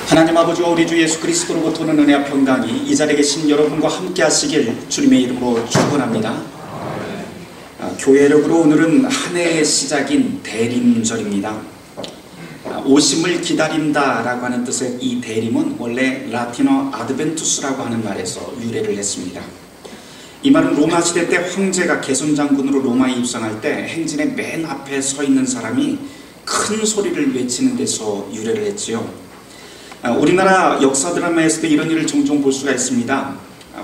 하나님 아버지와 우리 주 예수 그리스도로부터 오는 은혜와 평강이 이 자리에 계신 여러분과 함께 하시길 주님의 이름으로 축원합니다. 교회력으로 오늘은 한 해의 시작인 대림절입니다. 오심을 기다린다 라고 하는 뜻의 이 대림은 원래 라틴어 아드벤투스라고 하는 말에서 유래를 했습니다. 이 말은 로마 시대 때 황제가 개선 장군으로 로마에 입성할 때 행진의 맨 앞에 서 있는 사람이 큰 소리를 외치는 데서 유래를 했지요. 우리나라 역사 드라마에서도 이런 일을 종종 볼 수가 있습니다.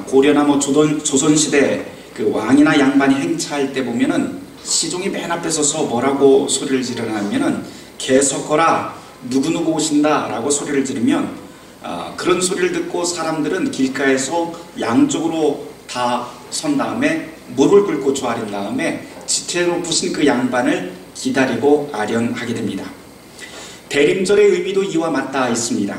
고려나 조선시대 그 왕이나 양반이 행차할 때 보면은 시종이 맨 앞에 서서 뭐라고 소리를 지르냐면은 개석거라 누구누구 오신다 라고 소리를 지르면 그런 소리를 듣고 사람들은 길가에서 양쪽으로 다 선 다음에 무릎을 꿇고 조아린 다음에 지체 높으신 그 양반을 기다리고 아련하게 됩니다. 대림절의 의미도 이와 맞닿아 있습니다.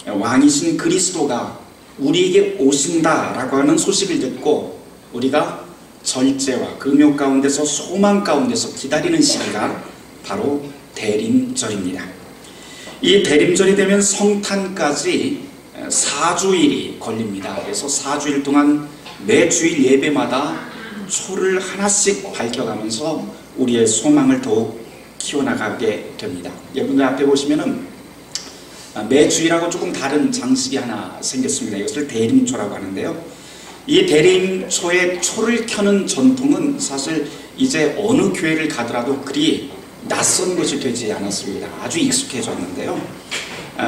왕이신 그리스도가 우리에게 오신다 라고 하는 소식을 듣고 우리가 절제와 금요 가운데서 소망 가운데서 기다리는 시기가 바로 대림절입니다. 이 대림절이 되면 성탄까지 4주일이 걸립니다. 그래서 4주일 동안 매 주일 예배마다 초를 하나씩 밝혀가면서 우리의 소망을 더욱 키워나가게 됩니다. 여러분들 앞에 보시면은 매 주일하고 조금 다른 장식이 하나 생겼습니다. 이것을 대림초라고 하는데요. 이 대림초에 초를 켜는 전통은 사실 이제 어느 교회를 가더라도 그리 낯선 것이 되지 않았습니다. 아주 익숙해졌는데요.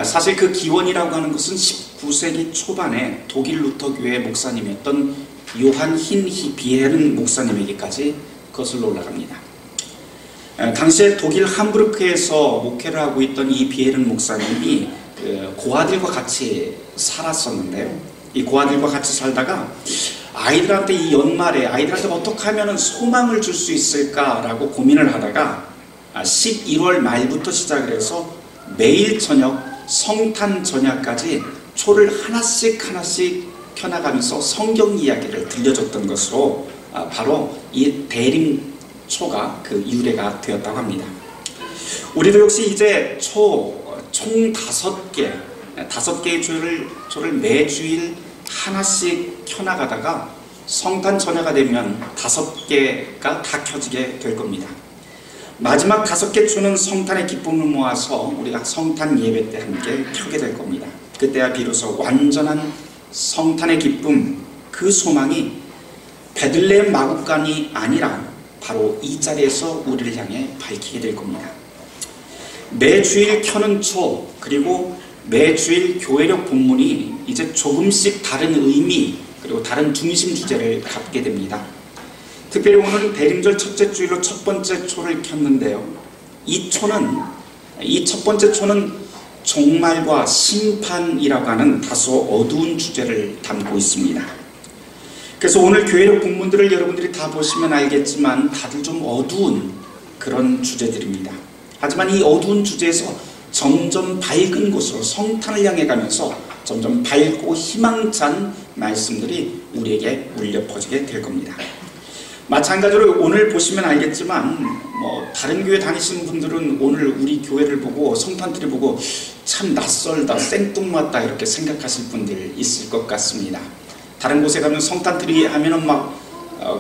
사실 그 기원이라고 하는 것은 19세기 초반에 독일 루터 교회 목사님이었던 요한 힌히 비에른 목사님에게까지 거슬러 올라갑니다. 당시에 독일 함부르크에서 목회를 하고 있던 이 비에른 목사님이 고아들과 같이 살았었는데요. 이 고아들과 같이 살다가 아이들한테 이 연말에 아이들한테 어떻게 하면 소망을 줄 수 있을까라고 고민을 하다가 11월 말부터 시작을 해서 매일 저녁 성탄 전야까지 초를 하나씩 켜나가면서 성경 이야기를 들려줬던 것으로 바로 이 대림초가 그 유래가 되었다고 합니다. 우리도 역시 이제 총 5개의 초를 매주일 하나씩 켜나가다가 성탄 전야가 되면 5개가 다 켜지게 될 겁니다. 마지막 5개 초는 성탄의 기쁨을 모아서 우리가 성탄 예배 때 함께 켜게 될 겁니다. 그때야 비로소 완전한 성탄의 기쁨, 그 소망이 베들레헴 마구간이 아니라 바로 이 자리에서 우리를 향해 밝히게 될 겁니다. 매주일 켜는 초, 그리고 매주일 교회력 본문이 이제 조금씩 다른 의미, 그리고 다른 중심 주제를 갖게 됩니다. 특별히 오늘은 대림절 첫째 주일로 첫 번째 초를 켰는데요. 이 첫 번째 초는 종말과 심판이라고 하는 다소 어두운 주제를 담고 있습니다. 그래서 오늘 교회력 본문들을 여러분들이 다 보시면 알겠지만 다들 좀 어두운 그런 주제들입니다. 하지만 이 어두운 주제에서 점점 밝은 곳으로 성탄을 향해 가면서 점점 밝고 희망찬 말씀들이 우리에게 울려 퍼지게 될 겁니다. 마찬가지로 오늘 보시면 알겠지만 다른 교회 다니시는 분들은 오늘 우리 교회를 보고 성탄트리 보고 참 낯설다, 생뚱맞다 이렇게 생각하실 분들 있을 것 같습니다. 다른 곳에 가면 성탄트리 하면은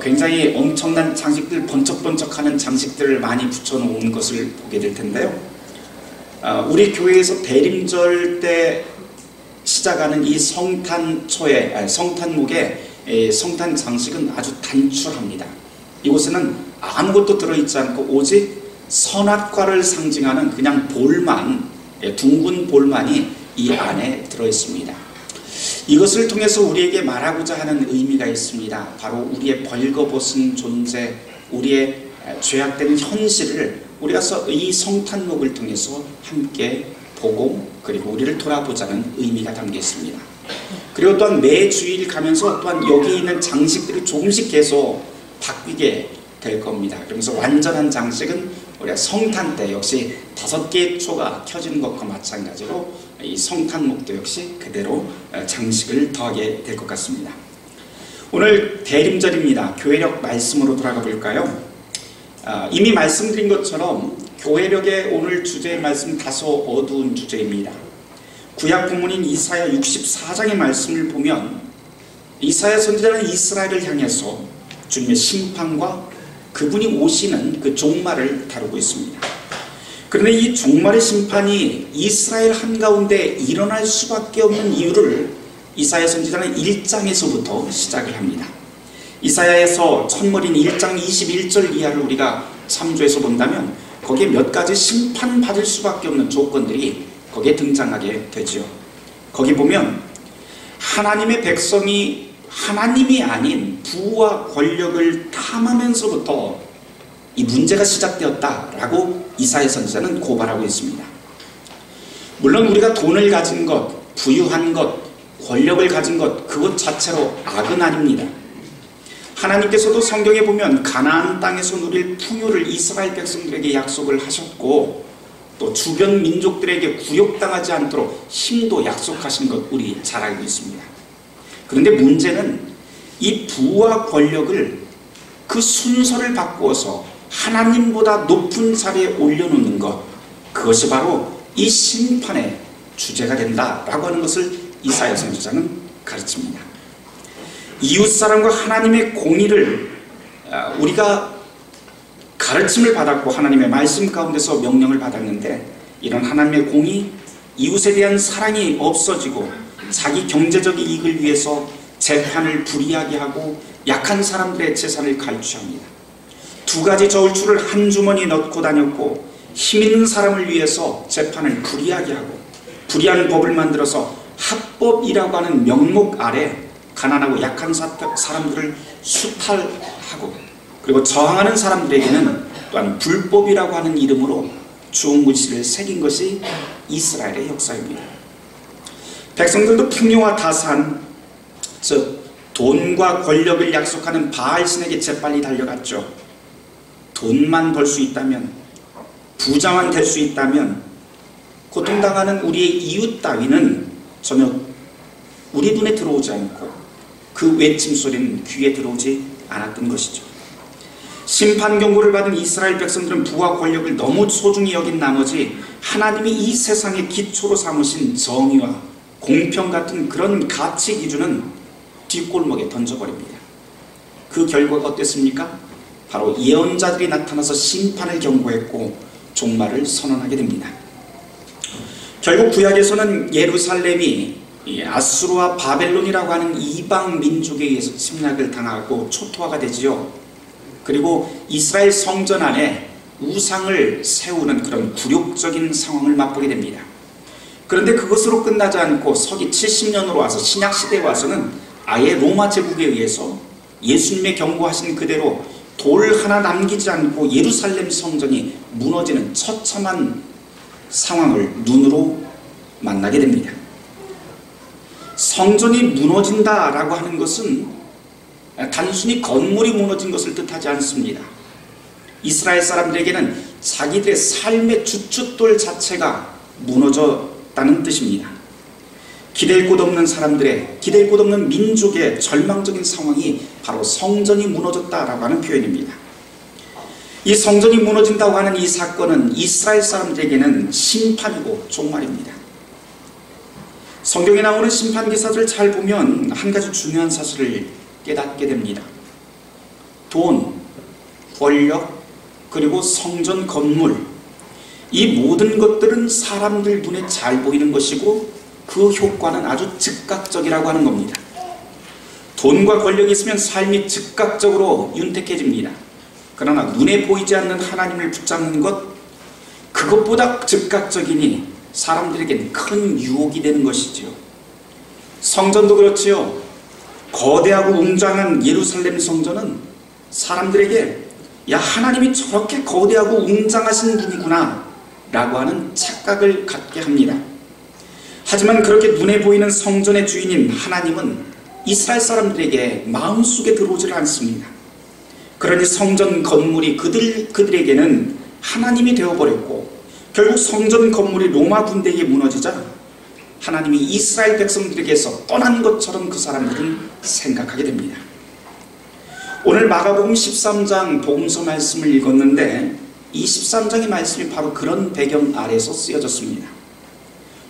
굉장히 엄청난 장식들, 번쩍번쩍하는 장식들을 많이 붙여놓은 것을 보게 될 텐데요. 우리 교회에서 대림절 때 시작하는 이 성탄초의 성탄목의 성탄 장식은 아주 단출합니다. 이곳에는 아무것도 들어있지 않고 오직 선악과를 상징하는 그냥 볼만, 둥근 볼만이 이 안에 들어있습니다. 이것을 통해서 우리에게 말하고자 하는 의미가 있습니다. 바로 우리의 벌거벗은 존재, 우리의 죄악된 현실을 우리가 이 성탄목을 통해서 함께 보고 그리고 우리를 돌아보자는 의미가 담겨 있습니다. 그리고 또한 매주일 가면서 또한 여기 있는 장식들이 조금씩 계속 바뀌게 될 겁니다. 그러면서 완전한 장식은 우리가 성탄 때 역시 5개의 초가 켜지는 것과 마찬가지로 이 성탄목도 역시 그대로 장식을 더하게 될 것 같습니다. 오늘 대림절입니다. 교회력 말씀으로 돌아가 볼까요? 이미 말씀드린 것처럼 교회력의 오늘 주제의 말씀 다소 어두운 주제입니다. 구약 본문인 이사야 64장의 말씀을 보면 이사야 선지자는 이스라엘을 향해서 주님의 심판과 그분이 오시는 그 종말을 다루고 있습니다. 그런데 이 종말의 심판이 이스라엘 한가운데 일어날 수밖에 없는 이유를 이사야 선지자는 1장에서부터 시작을 합니다. 이사야에서 첫머리인 1장 21절 이하를 우리가 참조해서 본다면 거기에 몇 가지 심판받을 수밖에 없는 조건들이 거기에 등장하게 되죠. 거기 보면 하나님의 백성이 하나님이 아닌 부와 권력을 탐하면서부터 이 문제가 시작되었다라고 이사야 선지자는 고발하고 있습니다. 물론 우리가 돈을 가진 것, 부유한 것, 권력을 가진 것, 그것 자체로 악은 아닙니다. 하나님께서도 성경에 보면 가나안 땅에서 누릴 풍요를 이스라엘 백성들에게 약속을 하셨고 또 주변 민족들에게 굴욕당하지 않도록 힘도 약속하신 것 우리 잘 알고 있습니다. 그런데 문제는 이 부와 권력을 그 순서를 바꾸어서 하나님보다 높은 자리에 올려놓는 것, 그것이 바로 이 심판의 주제가 된다라고 하는 것을 이사야 선지자는 가르칩니다. 이웃사랑과 하나님의 공의를 우리가 가르침을 받았고 하나님의 말씀 가운데서 명령을 받았는데 이런 하나님의 공의, 이웃에 대한 사랑이 없어지고 자기 경제적 이익을 위해서 재판을 불이하게 하고 약한 사람들의 재산을 갈취합니다. 두 가지 저울추를 한 주머니에 넣고 다녔고 힘 있는 사람을 위해서 재판을 불이하게 하고 불이한 법을 만들어서 합법이라고 하는 명목 아래 가난하고 약한 사람들을 수탈하고 그리고 저항하는 사람들에게는 또한 불법이라고 하는 이름으로 주홍글씨를 새긴 것이 이스라엘의 역사입니다. 백성들도 풍요와 다산, 즉 돈과 권력을 약속하는 바알신에게 재빨리 달려갔죠. 돈만 벌 수 있다면, 부자만 될 수 있다면 고통당하는 우리의 이웃 따위는 전혀 우리 눈에 들어오지 않고 그 외침소리는 귀에 들어오지 않았던 것이죠. 심판 경고를 받은 이스라엘 백성들은 부와 권력을 너무 소중히 여긴 나머지 하나님이 이 세상의 기초로 삼으신 정의와 공평 같은 그런 가치 기준은 뒷골목에 던져버립니다. 그 결과가 어땠습니까? 바로 예언자들이 나타나서 심판을 경고했고 종말을 선언하게 됩니다. 결국 구약에서는 예루살렘이 아수르와 바벨론이라고 하는 이방 민족에 의해서 침략을 당하고 초토화가 되지요. 그리고 이스라엘 성전 안에 우상을 세우는 그런 굴욕적인 상황을 맛보게 됩니다. 그런데 그것으로 끝나지 않고 서기 70년으로 와서 신약시대에 와서는 아예 로마 제국에 의해서 예수님의 경고하신 그대로 돌 하나 남기지 않고 예루살렘 성전이 무너지는 처참한 상황을 눈으로 만나게 됩니다. 성전이 무너진다라고 하는 것은 단순히 건물이 무너진 것을 뜻하지 않습니다. 이스라엘 사람들에게는 자기들의 삶의 주춧돌 자체가 무너졌다는 뜻입니다. 기댈 곳 없는 사람들의, 기댈 곳 없는 민족의 절망적인 상황이 바로 성전이 무너졌다라고 하는 표현입니다. 이 성전이 무너진다고 하는 이 사건은 이스라엘 사람들에게는 심판이고 종말입니다. 성경에 나오는 심판 기사들을 잘 보면 한 가지 중요한 사실을 깨닫게 됩니다. 돈, 권력, 그리고 성전 건물, 이 모든 것들은 사람들 눈에 잘 보이는 것이고 그 효과는 아주 즉각적이라고 하는 겁니다. 돈과 권력이 있으면 삶이 즉각적으로 윤택해집니다. 그러나 눈에 보이지 않는 하나님을 붙잡는 것, 그것보다 즉각적이니 사람들에겐 큰 유혹이 되는 것이지요. 성전도 그렇지요. 거대하고 웅장한 예루살렘 성전은 사람들에게 야, 하나님이 저렇게 거대하고 웅장하신 분이구나 라고 하는 착각을 갖게 합니다. 하지만 그렇게 눈에 보이는 성전의 주인인 하나님은 이스라엘 사람들에게 마음속에 들어오질 않습니다. 그러니 성전 건물이 그들에게는 하나님이 되어버렸고 결국 성전 건물이 로마 군대에게 무너지자 하나님이 이스라엘 백성들에게서 떠난 것처럼 그 사람들은 생각하게 됩니다. 오늘 마가복음 13장 복음서 말씀을 읽었는데 이 13장의 말씀이 바로 그런 배경 아래에서 쓰여졌습니다.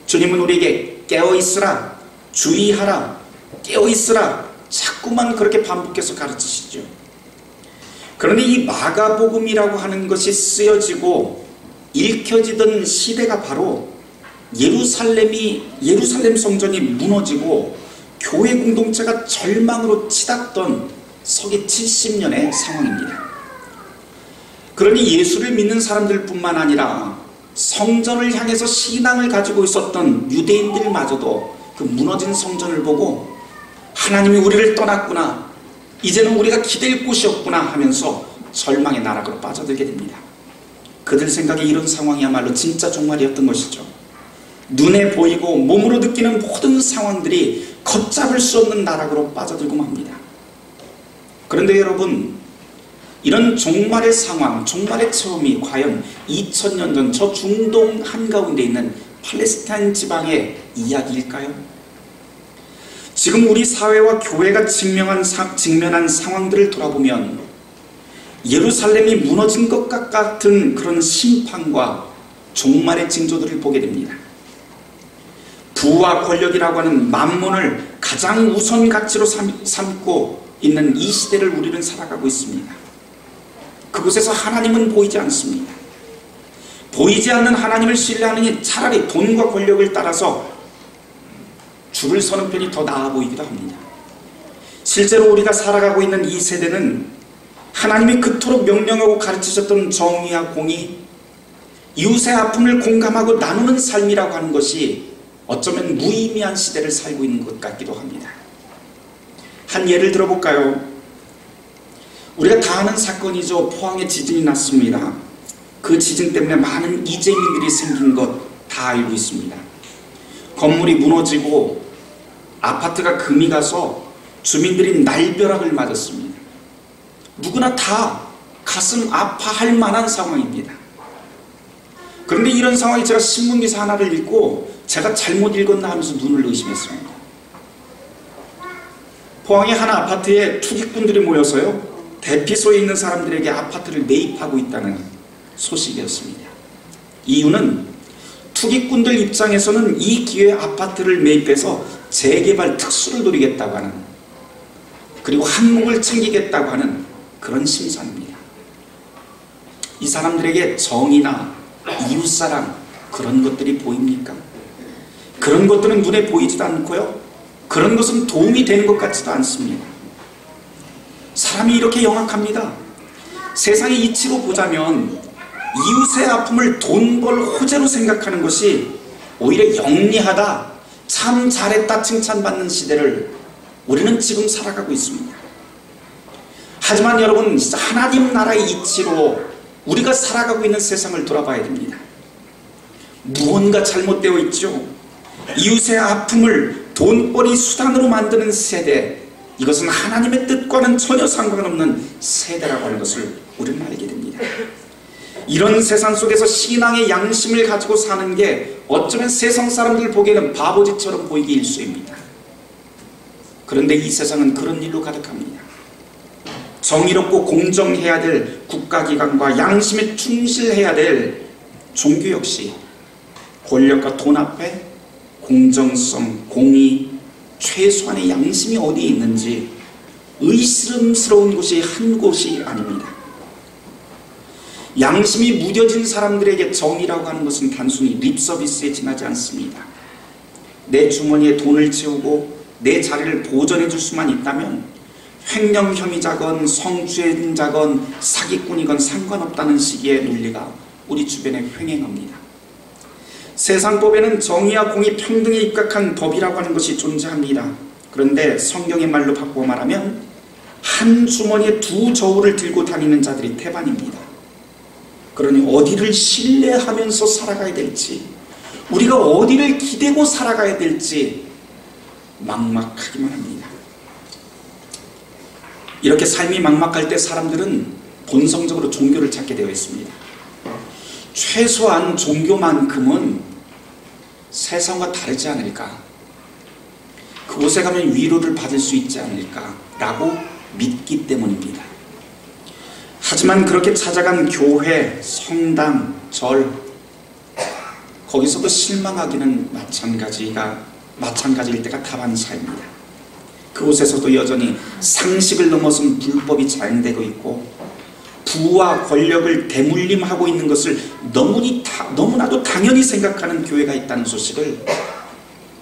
주님은 우리에게 깨어있으라, 주의하라, 깨어있으라, 자꾸만 그렇게 반복해서 가르치시죠. 그런데 이 마가복음이라고 하는 것이 쓰여지고 읽혀지던 시대가 바로 예루살렘 성전이 무너지고 교회 공동체가 절망으로 치닫던 서기 70년의 상황입니다. 그러니 예수를 믿는 사람들뿐만 아니라 성전을 향해서 신앙을 가지고 있었던 유대인들마저도 그 무너진 성전을 보고 하나님이 우리를 떠났구나, 이제는 우리가 기댈 곳이 없구나 하면서 절망의 나락으로 빠져들게 됩니다. 그들 생각에 이런 상황이야말로 진짜 종말이었던 것이죠. 눈에 보이고 몸으로 느끼는 모든 상황들이 걷잡을 수 없는 나락으로 빠져들고 맙니다. 그런데 여러분, 이런 종말의 상황, 종말의 체험이 과연 2000년 전 저 중동 한가운데 있는 팔레스타인 지방의 이야기일까요? 지금 우리 사회와 교회가 직면한 상황들을 돌아보면 예루살렘이 무너진 것 같은 그런 심판과 종말의 징조들을 보게 됩니다. 부와 권력이라고 하는 만몬을 가장 우선 가치로 삼고 있는 이 시대를 우리는 살아가고 있습니다. 그곳에서 하나님은 보이지 않습니다. 보이지 않는 하나님을 신뢰하느니 차라리 돈과 권력을 따라서 줄을 서는 편이 더 나아 보이기도 합니다. 실제로 우리가 살아가고 있는 이 세대는 하나님이 그토록 명령하고 가르치셨던 정의와 공의, 이웃의 아픔을 공감하고 나누는 삶이라고 하는 것이 어쩌면 무의미한 시대를 살고 있는 것 같기도 합니다. 한 예를 들어볼까요? 우리가 다 아는 사건이죠. 포항에 지진이 났습니다. 그 지진 때문에 많은 이재민들이 생긴 것 다 알고 있습니다. 건물이 무너지고 아파트가 금이 가서 주민들이 날벼락을 맞았습니다. 누구나 다 가슴 아파할 만한 상황입니다. 그런데 이런 상황에 제가 신문기사 하나를 읽고 제가 잘못 읽었나 하면서 눈을 의심했습니다. 포항의 한 아파트에 투기꾼들이 모여서요, 대피소에 있는 사람들에게 아파트를 매입하고 있다는 소식이었습니다. 이유는 투기꾼들 입장에서는 이 기회에 아파트를 매입해서 재개발 특수를 노리겠다고 하는, 그리고 한몫을 챙기겠다고 하는 그런 심산입니다. 이 사람들에게 정의나 이웃사랑, 그런 것들이 보입니까? 그런 것들은 눈에 보이지도 않고요, 그런 것은 도움이 되는 것 같지도 않습니다. 사람이 이렇게 영악합니다. 세상의 이치로 보자면 이웃의 아픔을 돈 벌 호재로 생각하는 것이 오히려 영리하다, 참 잘했다 칭찬받는 시대를 우리는 지금 살아가고 있습니다. 하지만 여러분, 하나님 나라의 이치로 우리가 살아가고 있는 세상을 돌아봐야 됩니다. 무언가 잘못되어 있죠. 이웃의 아픔을 돈벌이 수단으로 만드는 세대, 이것은 하나님의 뜻과는 전혀 상관없는 세대라고 하는 것을 우리는 알게 됩니다. 이런 세상 속에서 신앙의 양심을 가지고 사는 게 어쩌면 세상 사람들 보기에는 바보짓처럼 보이기 일쑤입니다. 그런데 이 세상은 그런 일로 가득합니다. 정의롭고 공정해야 될 국가기관과 양심에 충실해야 될 종교 역시 권력과 돈 앞에 공정성, 공의, 최소한의 양심이 어디에 있는지 의심스러운 곳이 한 곳이 아닙니다. 양심이 무뎌진 사람들에게 정의라고 하는 것은 단순히 립서비스에 지나지 않습니다. 내 주머니에 돈을 채우고 내 자리를 보존해 줄 수만 있다면 횡령 혐의자건 성추행자건 사기꾼이건 상관없다는 시기의 논리가 우리 주변에 횡행합니다. 세상법에는 정의와 공의, 평등에 입각한 법이라고 하는 것이 존재합니다. 그런데 성경의 말로 바꾸어 말하면 한 주머니에 두 저울을 들고 다니는 자들이 태반입니다. 그러니 어디를 신뢰하면서 살아가야 될지, 우리가 어디를 기대고 살아가야 될지 막막하기만 합니다. 이렇게 삶이 막막할 때 사람들은 본성적으로 종교를 찾게 되어 있습니다. 최소한 종교만큼은 세상과 다르지 않을까, 그곳에 가면 위로를 받을 수 있지 않을까라고 믿기 때문입니다. 하지만 그렇게 찾아간 교회, 성당, 절, 거기서도 실망하기는 마찬가지가 마찬가지일 때가 다반사입니다. 그곳에서도 여전히 상식을 넘어선 불법이 자행되고 있고 부와 권력을 대물림하고 있는 것을 너무나도 당연히 생각하는 교회가 있다는 소식을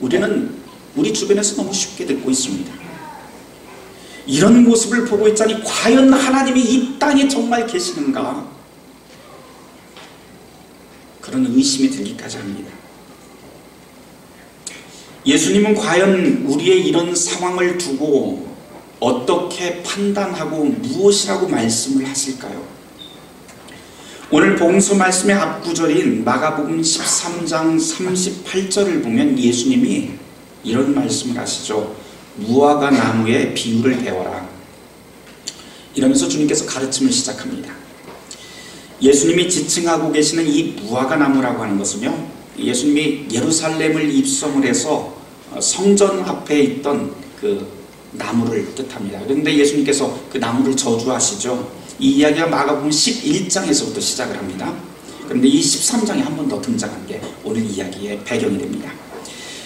우리는 우리 주변에서 너무 쉽게 듣고 있습니다. 이런 모습을 보고 있자니 과연 하나님이 이 땅에 정말 계시는가? 그런 의심이 들기까지 합니다. 예수님은 과연 우리의 이런 상황을 두고 어떻게 판단하고 무엇이라고 말씀을 하실까요? 오늘 복음서 말씀의 앞구절인 마가복음 13장 38절을 보면 예수님이 이런 말씀을 하시죠. 무화과 나무의 비유를 배워라. 이러면서 주님께서 가르침을 시작합니다. 예수님이 지칭하고 계시는 이 무화과 나무라고 하는 것은요, 예수님이 예루살렘을 입성을 해서 성전 앞에 있던 그 나무를 뜻합니다. 그런데 예수님께서 그 나무를 저주하시죠. 이 이야기가 마가복음 11장에서부터 시작을 합니다. 그런데 이 13장에 한 번 더 등장한 게 오늘 이야기의 배경이 됩니다.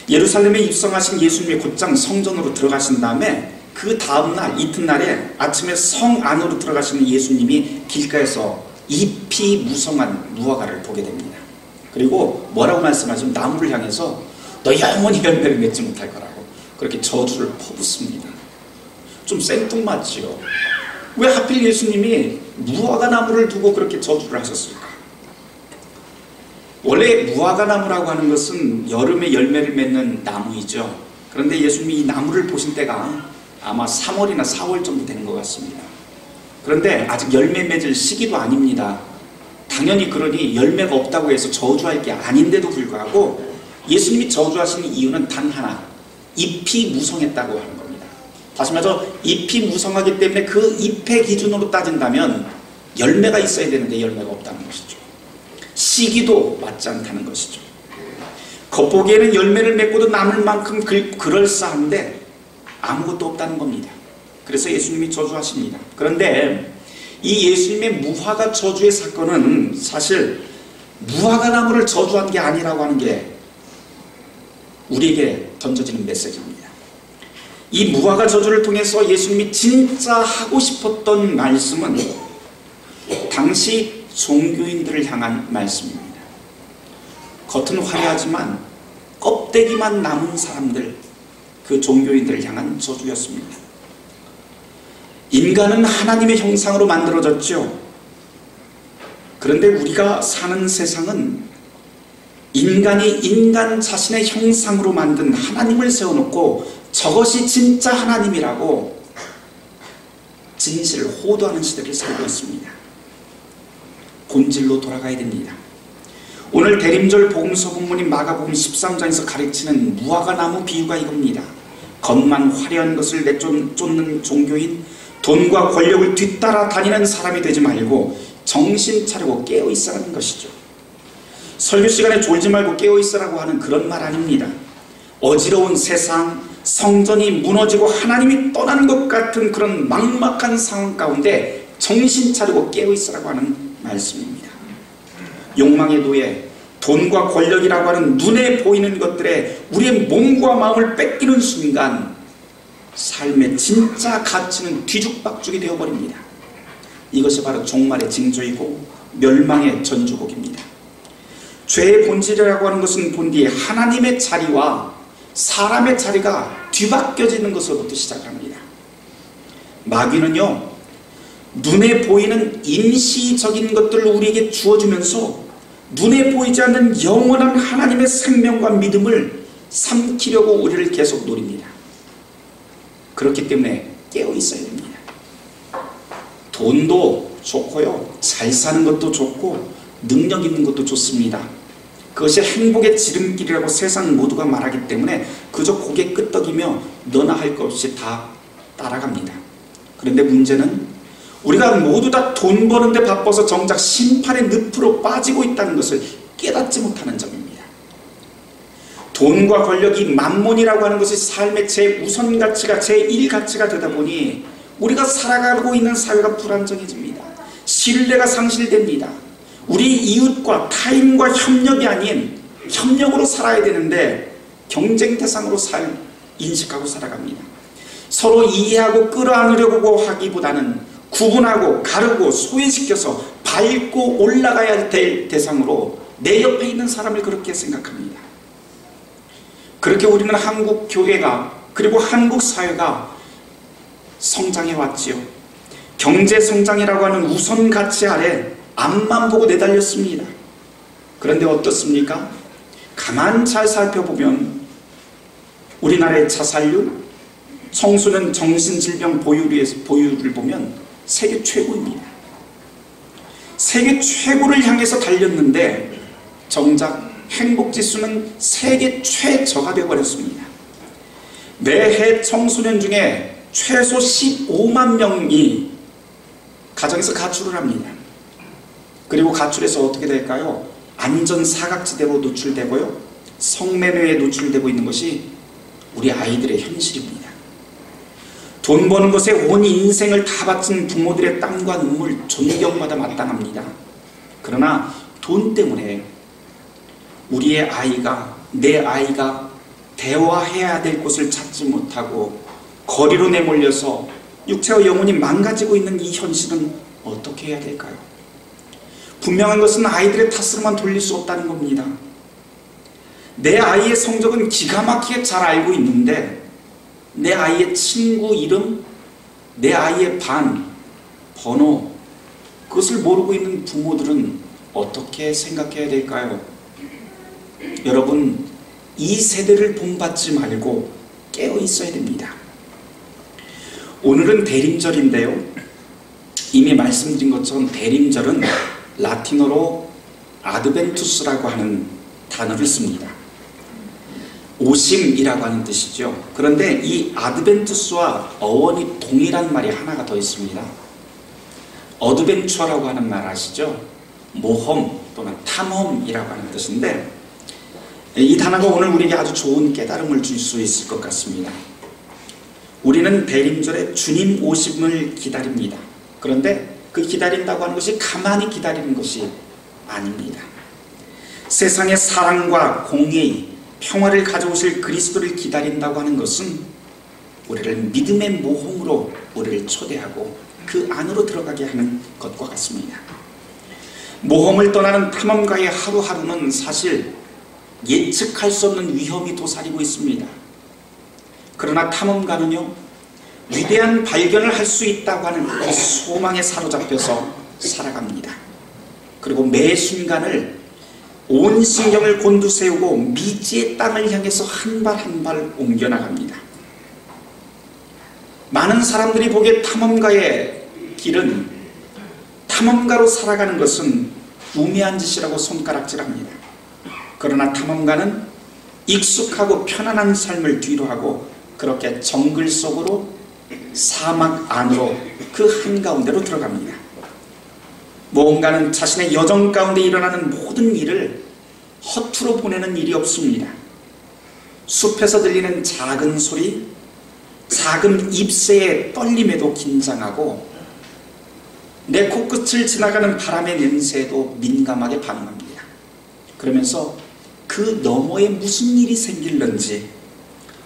예루살렘에 입성하신 예수님이 곧장 성전으로 들어가신 다음에 그 다음날 이튿날에 아침에 성 안으로 들어가시는 예수님이 길가에서 잎이 무성한 무화과를 보게 됩니다. 그리고 뭐라고 말씀하시면 나무를 향해서 너 영원히 열매를 맺지 못할 거라고 그렇게 저주를 퍼붓습니다. 좀 생뚱맞지요. 왜 하필 예수님이 무화과 나무를 두고 그렇게 저주를 하셨을까? 원래 무화과 나무라고 하는 것은 여름에 열매를 맺는 나무이죠. 그런데 예수님이 이 나무를 보신 때가 아마 3월이나 4월 정도 되는 것 같습니다. 그런데 아직 열매 맺을 시기도 아닙니다. 당연히 그러니 열매가 없다고 해서 저주할 게 아닌데도 불구하고 예수님이 저주하시는 이유는 단 하나, 잎이 무성했다고 하는 겁니다. 다시 말해서 잎이 무성하기 때문에 그 잎의 기준으로 따진다면 열매가 있어야 되는데 열매가 없다는 것이죠. 시기도 맞지 않다는 것이죠. 겉보기에는 열매를 맺고도 남을 만큼 그럴싸한데 아무것도 없다는 겁니다. 그래서 예수님이 저주하십니다. 그런데 이 예수님의 무화과 저주의 사건은 사실 무화과 나무를 저주한 게 아니라고 하는 게 우리에게 던져지는 메시지입니다. 이 무화과 저주를 통해서 예수님이 진짜 하고 싶었던 말씀은 당시 종교인들을 향한 말씀입니다. 겉은 화려하지만 껍데기만 남은 사람들, 그 종교인들을 향한 저주였습니다. 인간은 하나님의 형상으로 만들어졌죠. 그런데 우리가 사는 세상은 인간이 인간 자신의 형상으로 만든 하나님을 세워놓고 저것이 진짜 하나님이라고 진실을 호도하는 시대를 살고 있습니다. 본질로 돌아가야 됩니다. 오늘 대림절 복음서 본문인 마가복음 13장에서 가르치는 무화과 나무 비유가 이겁니다. 겉만 화려한 것을 내쫓는 종교인, 돈과 권력을 뒤따라 다니는 사람이 되지 말고 정신 차리고 깨어 있으라는 것이죠. 설교 시간에 졸지 말고 깨어 있으라고 하는 그런 말 아닙니다. 어지러운 세상, 성전이 무너지고 하나님이 떠나는 것 같은 그런 막막한 상황 가운데 정신 차리고 깨어 있으라고 하는 말씀입니다. 욕망의 노예, 돈과 권력이라고 하는 눈에 보이는 것들에 우리의 몸과 마음을 뺏기는 순간 삶의 진짜 가치는 뒤죽박죽이 되어버립니다. 이것이 바로 종말의 징조이고 멸망의 전주곡입니다. 죄의 본질이라고 하는 것은 본디 하나님의 자리와 사람의 자리가 뒤바뀌어지는 것으로부터 시작합니다. 마귀는요, 눈에 보이는 임시적인 것들을 우리에게 주어주면서 눈에 보이지 않는 영원한 하나님의 생명과 믿음을 삼키려고 우리를 계속 노립니다. 그렇기 때문에 깨어 있어야 됩니다. 돈도 좋고요, 잘 사는 것도 좋고 능력 있는 것도 좋습니다. 그것이 행복의 지름길이라고 세상 모두가 말하기 때문에 그저 고개 끄덕이며 너나 할 것 없이 다 따라갑니다. 그런데 문제는 우리가 모두 다 돈 버는데 바빠서 정작 심판의 늪으로 빠지고 있다는 것을 깨닫지 못하는 점입니다. 돈과 권력이 만몬이라고 하는 것이 삶의 제2선 가치가 제1 가치가 되다 보니 우리가 살아가고 있는 사회가 불안정해집니다. 신뢰가 상실됩니다. 우리 이웃과 타인과 협력이 아닌 협력으로 살아야 되는데 경쟁 대상으로 인식하고 살아갑니다. 서로 이해하고 끌어안으려고 하기보다는 구분하고 가르고 소외시켜서 밟고 올라가야 될 대상으로 내 옆에 있는 사람을 그렇게 생각합니다. 그렇게 우리는 한국 교회가 그리고 한국 사회가 성장해 왔지요. 경제 성장이라고 하는 우선 가치 아래 앞만 보고 내달렸습니다. 그런데 어떻습니까? 가만 잘 살펴보면 우리나라의 자살률, 청소년 정신질병 보유율을 보면 세계 최고입니다. 세계 최고를 향해서 달렸는데 정작 행복지수는 세계 최저가 되어버렸습니다. 매해 청소년 중에 최소 15만 명이 가정에서 가출을 합니다. 그리고 가출해서 어떻게 될까요? 안전 사각지대로 노출되고요. 성매매에 노출되고 있는 것이 우리 아이들의 현실입니다. 돈 버는 것에 온 인생을 다 바친 부모들의 땀과 눈물 존경받아 마땅합니다. 그러나 돈 때문에 우리의 아이가, 내 아이가 대화해야 될 곳을 찾지 못하고 거리로 내몰려서 육체와 영혼이 망가지고 있는 이 현실은 어떻게 해야 될까요? 분명한 것은 아이들의 탓으로만 돌릴 수 없다는 겁니다. 내 아이의 성적은 기가 막히게 잘 알고 있는데 내 아이의 친구 이름, 내 아이의 반, 번호, 그것을 모르고 있는 부모들은 어떻게 생각해야 될까요? 여러분, 이 세대를 본받지 말고 깨어 있어야 됩니다. 오늘은 대림절인데요. 이미 말씀드린 것처럼 대림절은 라틴어로 아드벤투스라고 하는 단어를 씁니다. 오심이라고 하는 뜻이죠. 그런데 이 아드벤투스와 어원이 동일한 말이 하나가 더 있습니다. 어드벤처라고 하는 말 아시죠? 모험 또는 탐험이라고 하는 뜻인데 이 단어가 오늘 우리에게 아주 좋은 깨달음을 줄 수 있을 것 같습니다. 우리는 대림절에 주님 오심을 기다립니다. 그런데 그 기다린다고 하는 것이 가만히 기다리는 것이 아닙니다. 세상의 사랑과 공의, 평화를 가져오실 그리스도를 기다린다고 하는 것은 우리를 믿음의 모험으로 우리를 초대하고 그 안으로 들어가게 하는 것과 같습니다. 모험을 떠나는 탐험가의 하루하루는 사실 예측할 수 없는 위험이 도사리고 있습니다. 그러나 탐험가는요, 위대한 발견을 할 수 있다고 하는 그 소망에 사로잡혀서 살아갑니다. 그리고 매 순간을 온 신경을 곤두세우고 미지의 땅을 향해서 한 발 한 발 옮겨나갑니다. 많은 사람들이 보기에 탐험가의 길은, 탐험가로 살아가는 것은 우매한 짓이라고 손가락질합니다. 그러나 탐험가는 익숙하고 편안한 삶을 뒤로하고 그렇게 정글 속으로, 사막 안으로, 그 한가운데로 들어갑니다. 모험가는 자신의 여정 가운데 일어나는 모든 일을 허투루 보내는 일이 없습니다. 숲에서 들리는 작은 소리, 작은 잎새의 떨림에도 긴장하고 내 코끝을 지나가는 바람의 냄새에도 민감하게 반응합니다. 그러면서 그 너머에 무슨 일이 생길는지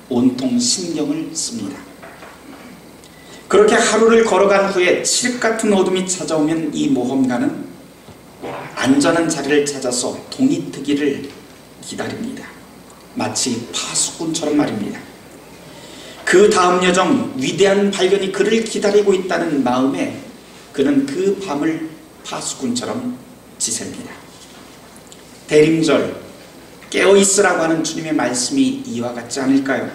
온통 신경을 씁니다. 그렇게 하루를 걸어간 후에 칠흑 같은 어둠이 찾아오면 이 모험가는 안전한 자리를 찾아서 동이 트기를 기다립니다. 마치 파수꾼처럼 말입니다. 그 다음 여정, 위대한 발견이 그를 기다리고 있다는 마음에 그는 그 밤을 파수꾼처럼 지새웁니다. 대림절, 깨어있으라고 하는 주님의 말씀이 이와 같지 않을까요?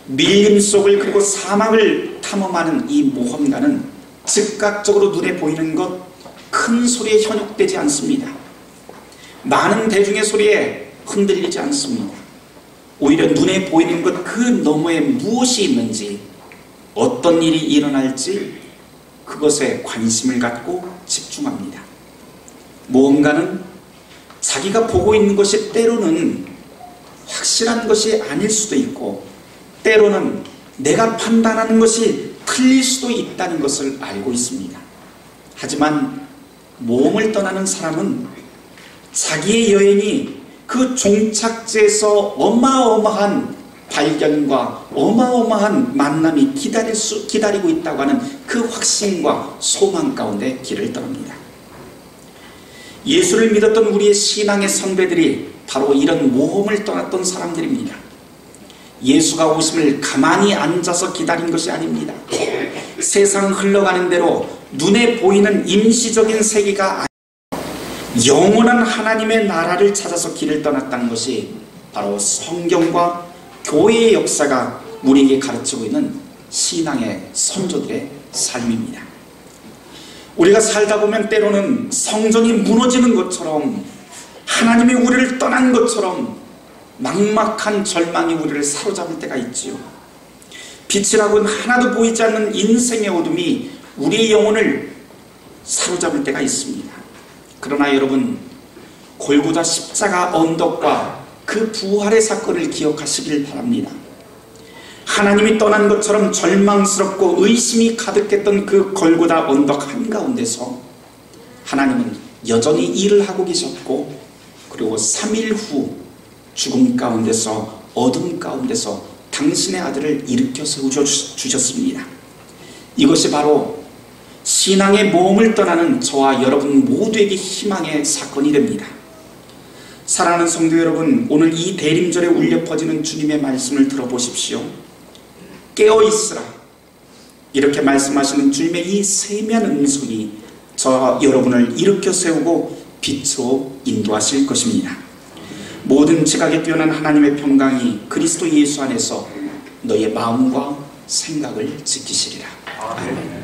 밀림 속을 그리고 사막을 탐험하는 이 모험가는 즉각적으로 눈에 보이는 것, 큰 소리에 현혹되지 않습니다. 많은 대중의 소리에 흔들리지 않습니다. 오히려 눈에 보이는 것 그 너머에 무엇이 있는지, 어떤 일이 일어날지 그것에 관심을 갖고 집중합니다. 모험가는 자기가 보고 있는 것이 때로는 확실한 것이 아닐 수도 있고 때로는 내가 판단하는 것이 틀릴 수도 있다는 것을 알고 있습니다. 하지만 모험을 떠나는 사람은 자기의 여행이 그 종착지에서 어마어마한 발견과 어마어마한 만남이 기다리고 있다고 하는 그 확신과 소망 가운데 길을 떠납니다. 예수를 믿었던 우리의 신앙의 선배들이 바로 이런 모험을 떠났던 사람들입니다. 예수가 오심을 가만히 앉아서 기다린 것이 아닙니다. 세상 흘러가는 대로 눈에 보이는 임시적인 세계가 아니라 영원한 하나님의 나라를 찾아서 길을 떠났다는 것이 바로 성경과 교회의 역사가 우리에게 가르치고 있는 신앙의 선조들의 삶입니다. 우리가 살다 보면 때로는 성전이 무너지는 것처럼, 하나님이 우리를 떠난 것처럼 막막한 절망이 우리를 사로잡을 때가 있지요. 빛이라고는 하나도 보이지 않는 인생의 어둠이 우리의 영혼을 사로잡을 때가 있습니다. 그러나 여러분, 골고다 십자가 언덕과 그 부활의 사건을 기억하시길 바랍니다. 하나님이 떠난 것처럼 절망스럽고 의심이 가득했던 그 골고다 언덕 한가운데서 하나님은 여전히 일을 하고 계셨고, 그리고 3일 후 죽음 가운데서, 어둠 가운데서 당신의 아들을 일으켜 세워주셨습니다. 이것이 바로 신앙의 모험을 떠나는 저와 여러분 모두에게 희망의 사건이 됩니다. 사랑하는 성도 여러분, 오늘 이 대림절에 울려 퍼지는 주님의 말씀을 들어보십시오. 깨어있으라, 이렇게 말씀하시는 주님의 이 세미한 음성이 저와 여러분을 일으켜 세우고 빛으로 인도하실 것입니다. 모든 지각에 뛰어난 하나님의 평강이 그리스도 예수 안에서 너의 마음과 생각을 지키시리라. 아멘.